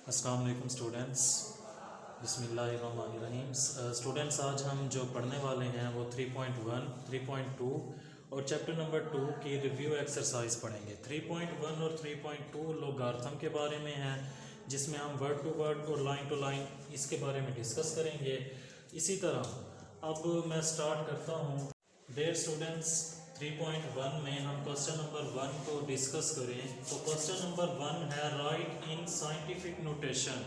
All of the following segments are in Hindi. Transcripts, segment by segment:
अस्सलाम वालेकुम स्टूडेंट्स, बिस्मिल्लाहिर्रहमानिर्रहीम। स्टूडेंट्स, आज हम जो पढ़ने वाले हैं वो 3.1, 3.2 और चैप्टर नंबर 2 की रिव्यू एक्सरसाइज पढ़ेंगे। 3.1 और 3.2 लोगारिथम के बारे में हैं, जिसमें हम वर्ड टू वर्ड और लाइन टू लाइन इसके बारे में डिस्कस करेंगे। इसी तरह अब मैं स्टार्ट करता हूँ। डियर स्टूडेंट्स, 3.1 में हम क्वेश्चन नंबर 1 को डिस्कस करें। तो क्वेश्चन नंबर 1 है right in scientific notation.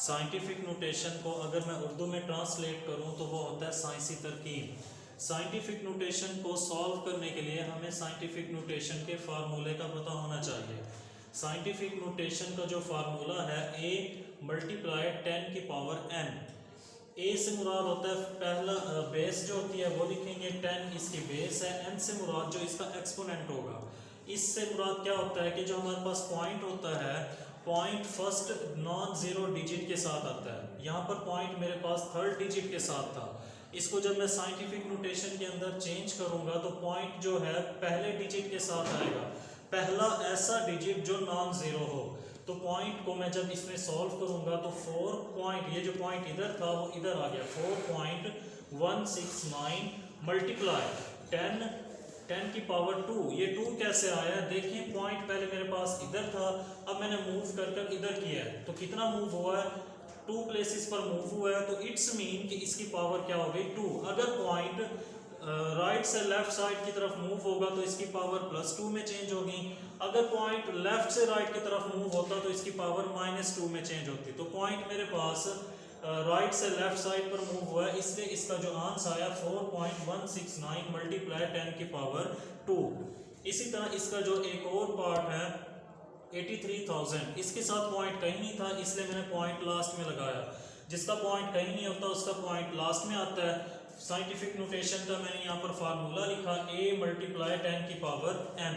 Scientific notation को अगर मैं उर्दू में ट्रांसलेट करूं तो वो होता है साइंसी तरकीब। साइंटिफिक नोटेशन को सॉल्व करने के लिए हमें साइंटिफिक नोटेशन के फार्मूले का पता होना चाहिए। साइंटिफिक नोटेशन का जो फार्मूला है a मल्टीप्लाई 10 की पावर n। ए से मुराद होता है पहला बेस जो होती है वो लिखेंगे 10, इसकी बेस है। एन से मुराद जो इसका एक्सपोनेंट होगा। इससे मुराद क्या होता है कि जो हमारे पास पॉइंट होता है, point first non zero digit के साथ आता है। यहाँ पर पॉइंट मेरे पास थर्ड डिजिट के साथ था। इसको जब मैं साइंटिफिक नोटेशन के अंदर चेंज करूंगा तो पॉइंट जो है पहले डिजिट के साथ आएगा, पहला ऐसा डिजिट जो नॉन जीरो हो। तो पॉइंट को मैं जब इसमें सॉल्व करूंगा तो 4 पॉइंट, ये जो पॉइंट इधर था वो इधर आ गया, 4.169 मल्टीप्लाई 10 की पावर 2। ये 2 कैसे आया? देखिए, पॉइंट पहले मेरे पास इधर था, अब मैंने मूव कर इधर किया है, तो कितना मूव हुआ है? 2 प्लेसेस पर मूव हुआ है। तो इट्स मीन कि इसकी पावर क्या हो गई? 2। अगर पॉइंट राइट से लेफ्ट साइड की तरफ मूव होगा तो इसकी पावर +2 में चेंज होगी। अगर पॉइंट लेफ्ट से राइट की तरफ मूव होता तो इसकी पावर -2 में चेंज होती। तो पॉइंट मेरे पास राइट से लेफ्ट साइड पर मूव हुआ है, इसलिए इसका जो आंसर आया 4.169 मल्टीप्लाई 10 की पावर 2। इसी तरह इसका जो एक और पार्ट है 83,000, इसके साथ पॉइंट कहीं नहीं था, इसलिए मैंने पॉइंट लास्ट में लगाया। जिसका पॉइंट कहीं नहीं होता उसका पॉइंट लास्ट में आता है। साइंटिफिक नोटेशन का मैंने यहाँ पर फार्मूला लिखा a मल्टीप्लाई 10 की पावर n।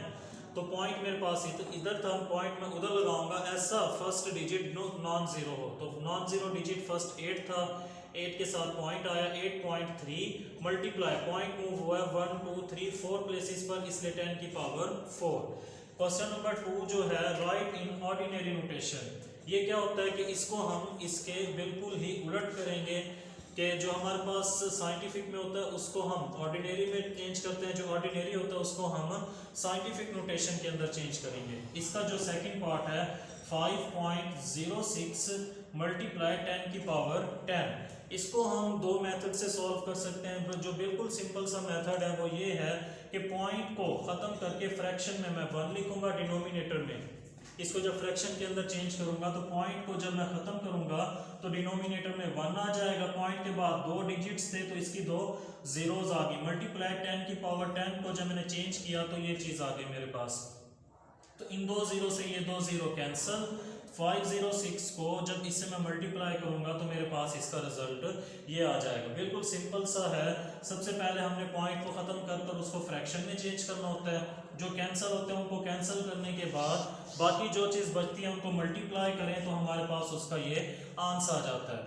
तो पॉइंट मेरे पास इधर था, पॉइंट मैं उधर लगाऊंगा ऐसा फर्स्ट डिजिट नॉन जीरो हो। तो नॉन जीरो डिजिट फर्स्ट 8 था, 8 के साथ पॉइंट आया 8.3 मल्टीप्लाई पॉइंट मूव हुआ है 1 2 3 4 प्लेसेस पर, इसलिए 10 की पावर 4। क्वेश्चन नंबर 2 जो है राइट इन ऑर्डिनरी नोटेशन। ये क्या होता है कि इसको हम इसके बिल्कुल ही उलट करेंगे कि जो हमारे पास साइंटिफिक में होता है उसको हम ऑर्डिनरी में चेंज करते हैं, जो ऑर्डिनरी होता है उसको हम साइंटिफिक नोटेशन के अंदर चेंज करेंगे। इसका जो सेकंड पार्ट है 5.06 मल्टीप्लाई 10 की पावर 10। इसको हम दो मेथड से सॉल्व कर सकते हैं। जो बिल्कुल सिंपल सा मेथड है वो ये है कि पॉइंट को ख़त्म करके फ्रैक्शन में मैं 1 लिखूंगा डिनोमिनेटर में। इसको जब फ्रैक्शन के अंदर चेंज करूंगा तो पॉइंट को जब मैं खत्म करूंगा तो डिनोमिनेटर में 1 आ जाएगा। पॉइंट के बाद 2 डिजिट्स थे तो इसकी 2 जीरोस आ गई। मल्टीप्लाई 10 की पावर 10 को जब मैंने चेंज किया तो ये चीज आ गई मेरे पास। तो इन 2 जीरो से ये 2 जीरो कैंसल। 506 को जब इससे मैं मल्टीप्लाई करूंगा तो मेरे पास इसका रिजल्ट ये आ जाएगा। बिल्कुल सिंपल सा है। सबसे पहले हमने पॉइंट को खत्म कर उसको फ्रैक्शन में चेंज करना होता है। जो कैंसिल होते हैं उनको कैंसिल करने के बाद बाकी जो चीज़ बचती है उनको मल्टीप्लाई करें तो हमारे पास उसका ये आंसर आ जाता है।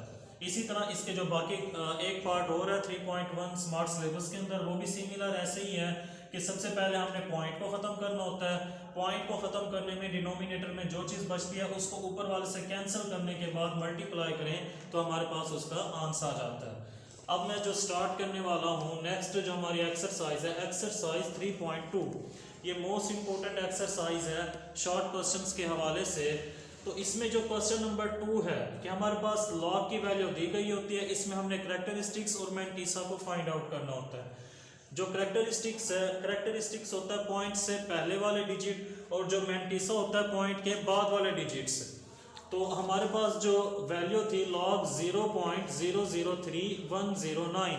इसी तरह इसके जो बाकी एक पार्ट और है 3.1 स्मार्ट सिलेबस के अंदर, वो भी सिमिलर ऐसे ही है कि सबसे पहले हमने पॉइंट को ख़त्म करना होता है। पॉइंट को ख़त्म करने में डिनोमिनेटर में जो चीज़ बचती है उसको ऊपर वाले से कैंसिल करने के बाद मल्टीप्लाई करें तो हमारे पास उसका आंसर आ जाता है। अब मैं जो स्टार्ट करने वाला हूँ नेक्स्ट जो हमारी एक्सरसाइज है, एक्सरसाइज 3.2। ये मोस्ट इंपॉर्टेंट एक्सरसाइज है शॉर्ट क्वेश्चंस के हवाले से। तो इसमें जो क्वेश्चन नंबर 2 है कि हमारे पास लॉग की वैल्यू दी गई होती है, इसमें हमने करैक्टरिस्टिक्स और मैंटीसा को फाइंड आउट करना होता है। जो करैक्टरिस्टिक्स है, करैक्टरिस्टिक्स होता है पॉइंट से पहले वाले डिजिट और जो मैंटीसा होता है पॉइंट के बाद वाले डिजिट्स। तो हमारे पास जो वैल्यू थी लॉग 0.003109,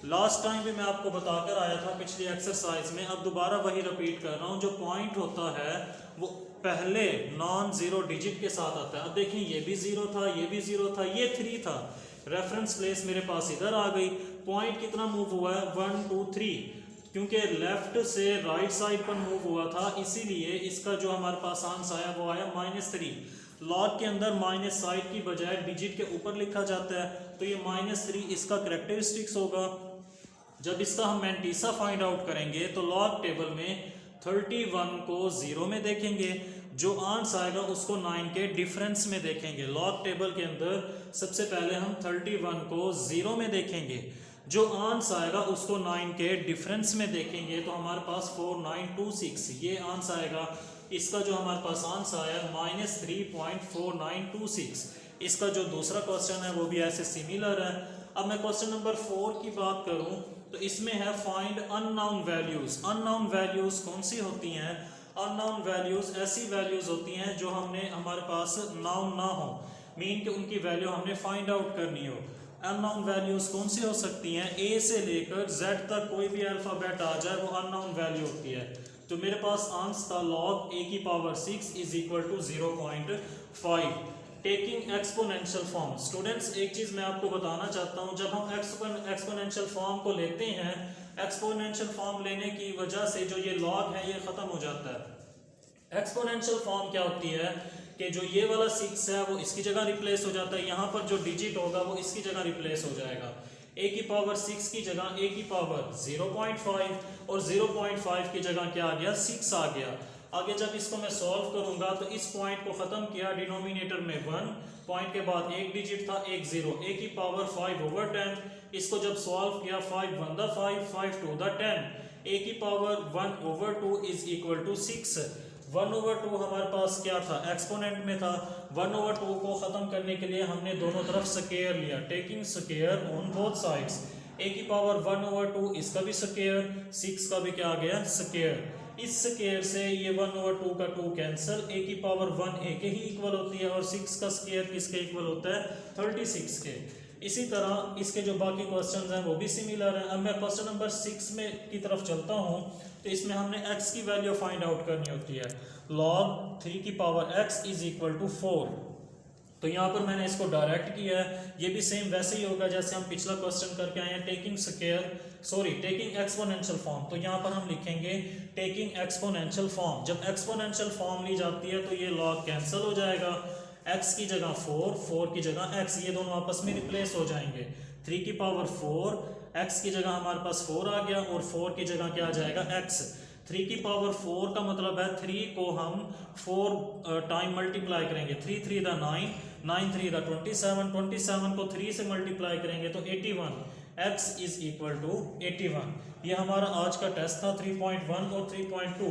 लास्ट टाइम भी मैं आपको बताकर आया था पिछली एक्सरसाइज में, अब दोबारा वही रिपीट कर रहा हूँ। जो पॉइंट होता है वो पहले नॉन जीरो डिजिट के साथ आता है। अब देखें ये भी 0 था, ये भी 0 था, ये 3 था। रेफरेंस प्लेस मेरे पास इधर आ गई। पॉइंट कितना मूव हुआ है? 1 2 3, क्योंकि लेफ्ट से राइट साइड पर मूव हुआ था इसीलिए इसका जो हमारे पास आंसर आया वो आया -3। लॉग के अंदर माइनस साइड की बजाय डिजिट के ऊपर लिखा जाता है, तो ये -3 इसका करैक्टरिस्टिक्स होगा। जब इसका हम मैंटीसा फाइंड आउट करेंगे तो लॉग टेबल में 31 को 0 में देखेंगे, जो आंस आएगा उसको 9 के डिफरेंस में देखेंगे। लॉग टेबल के अंदर सबसे पहले हम 31 को 0 में देखेंगे, जो आंस आएगा उसको 9 के डिफरेंस में देखेंगे, तो हमारे पास 4926 ये आंस आएगा। इसका जो हमारे पास आंसर आया -3.4926। इसका जो दूसरा क्वेश्चन है वो भी ऐसे सिमिलर है। अब मैं क्वेश्चन नंबर 4 की बात करूं तो इसमें है find unknown values. Unknown values कौन सी होती हैं? अननोन वैल्यूज ऐसी वैल्यूज होती हैं जो हमारे पास नाउन ना हो, मीन कि उनकी वैल्यू हमने फाइंड आउट करनी हो। अननोन वैल्यूज कौन सी हो सकती हैं? ए से लेकर जेड तक कोई भी अल्फाबेट आ जाए वो अननोन वैल्यू होती है। तो मेरे पास आंसर था log a की पावर 6 is equal to 0.5। Taking exponential form. Students एक चीज मैं आपको बताना चाहता हूं, जब हम एक्सपोनेंशियल फॉर्म को लेते हैं, एक्सपोनेंशियल फॉर्म लेने की वजह से जो ये log है ये खत्म हो जाता है। एक्सपोनेंशियल फॉर्म क्या होती है कि जो ये वाला 6 है वो इसकी जगह रिप्लेस हो जाता है, यहाँ पर जो डिजिट होगा वो इसकी जगह रिप्लेस हो जाएगा। a की पावर 6 की जगह a की पावर 0.5 और 0.5 की जगह क्या आ गया? 6 आ गया। आगे जब इसको मैं सॉल्व करूंगा तो इस पॉइंट को खत्म किया, डिनोमिनेटर में 1, पॉइंट के बाद एक डिजिट था, एक 0, a की पावर 5/10। इसको जब सॉल्व किया 5 1 द 5, 5 2 द 10, a की पावर 1/2 इज इक्वल टू 6। 1/2 हमारे पास क्या था? एक्सपोनेंट में था। 1/2 को खत्म करने के लिए हमने दोनों तरफ स्क्वायर लिया, taking square on both sides. a की पावर 1/2 इसका भी स्क्वायर, 6 का भी क्या आ गया? स्क्वायर। इस स्क्वायर से ये 1/2 का 2 कैंसिल, a की पावर 1 a के ही इक्वल होती है और 6 का स्क्वायर किसके इक्वल होता है? 36 के। इसी तरह इसके जो बाकी क्वेश्चंस हैं वो भी सिमिलर हैं। अब मैं क्वेश्चन नंबर 6 में की तरफ चलता हूँ, तो इसमें हमने x की वैल्यू फाइंड आउट करनी होती है। log 3 की पावर x इज इक्वल टू 4। तो यहाँ पर मैंने इसको डायरेक्ट किया है। ये भी सेम वैसे ही होगा जैसे हम पिछला क्वेश्चन करके आए हैं, टेकिंग एक्सपोनेंशियल फॉर्म। तो यहाँ पर हम लिखेंगे टेकिंग एक्सपोनेंशियल फॉर्म। जब एक्सपोनेंशियल फॉर्म ली जाती है तो ये log कैंसिल हो जाएगा, x की जगह 4, 4 की जगह x, ये दोनों आपस में रिप्लेस हो जाएंगे। 3 की पावर 4, x की जगह हमारे पास 4 आ गया और 4 की जगह क्या आ जाएगा? x। 3 की पावर 4 का मतलब है 3 को हम 4 टाइम मल्टीप्लाई करेंगे, 3 3 द 9, 9 3 द 27, 27 को 3 से मल्टीप्लाई करेंगे तो 81, x इज इक्वल टू 81। ये हमारा आज का टेस्ट था 3.1 और 3.2।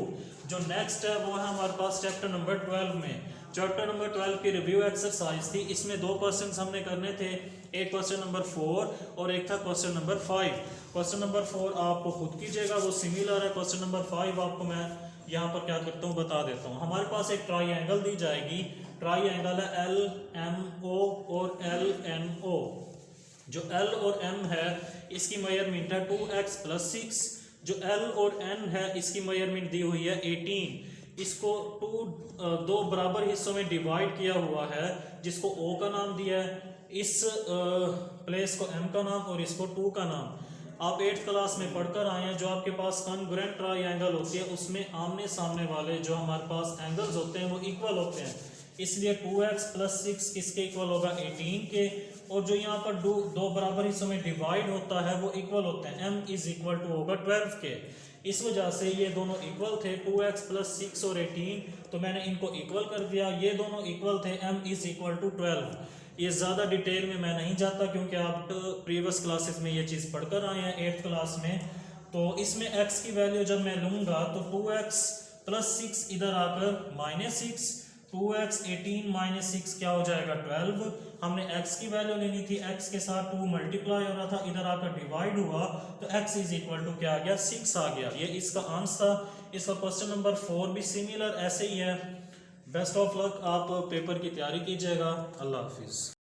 जो नेक्स्ट है वो है हमारे पास चैप्टर नंबर 12 में। चैप्टर नंबर 12 की रिव्यू एक्सरसाइज थी। इसमें 2 क्वेश्चंस हमने करने थे, एक क्वेश्चन नंबर 4 और एक था क्वेश्चन नंबर 5। क्वेश्चन नंबर 4 आप खुद कीजिएगा, वो सिमिलर है। क्वेश्चन नंबर 5 आपको मैं यहाँ पर क्या करता हूँ बता देता हूँ। हमारे पास एक ट्राइंगल दी जाएगी, ट्राइंगल है LMO और LNO। जो L और M है इसकी मेजरमेंट है 2x + 6। जो L और N है इसकी मेजरमेंट दी हुई है 18। इसको दो बराबर हिस्सों में डिवाइड किया हुआ है, जिसको O का नाम दिया है, इस प्लेस को M का नाम और इसको 2 का नाम। आप 8th क्लास में पढ़कर आए हैं, जो आपके पास कॉन्ग्रुएंट ट्राइंगल होती है उसमें आमने सामने वाले जो हमारे पास एंगल्स होते हैं वो इक्वल होते हैं। इसलिए 2x + 6 किसके इक्वल होगा? 18 के। और जो यहाँ पर दो बराबर हिस्सों में डिवाइड होता है वो इक्वल होते हैं, m इज इक्वल टू होगा 12 के। इस वजह से ये दोनों इक्वल थे, 2x + 6 और 18, तो मैंने इनको इक्वल कर दिया। ये दोनों इक्वल थे, m इज इक्वल टू 12। ये ज़्यादा डिटेल में मैं नहीं जाता क्योंकि आप प्रीवियस क्लासेस में ये चीज़ पढ़कर आए हैं 8th क्लास में। तो इसमें x की वैल्यू जब मैं लूँगा तो 2x + 6 इधर आकर -6, 2x 18 - 6 क्या हो जाएगा? 12। हमने x की वैल्यू लेनी थी, x के साथ 2 मल्टीप्लाई हो रहा था, इधर आकर डिवाइड हुआ तो x इज इक्वल टू क्या आ गया? 6 आ गया। ये इसका आंसर था। इसका क्वेश्चन नंबर 4 भी सिमिलर ऐसे ही है। बेस्ट ऑफ लक, आप पेपर की तैयारी कीजिएगा। अल्लाह हाफिज़।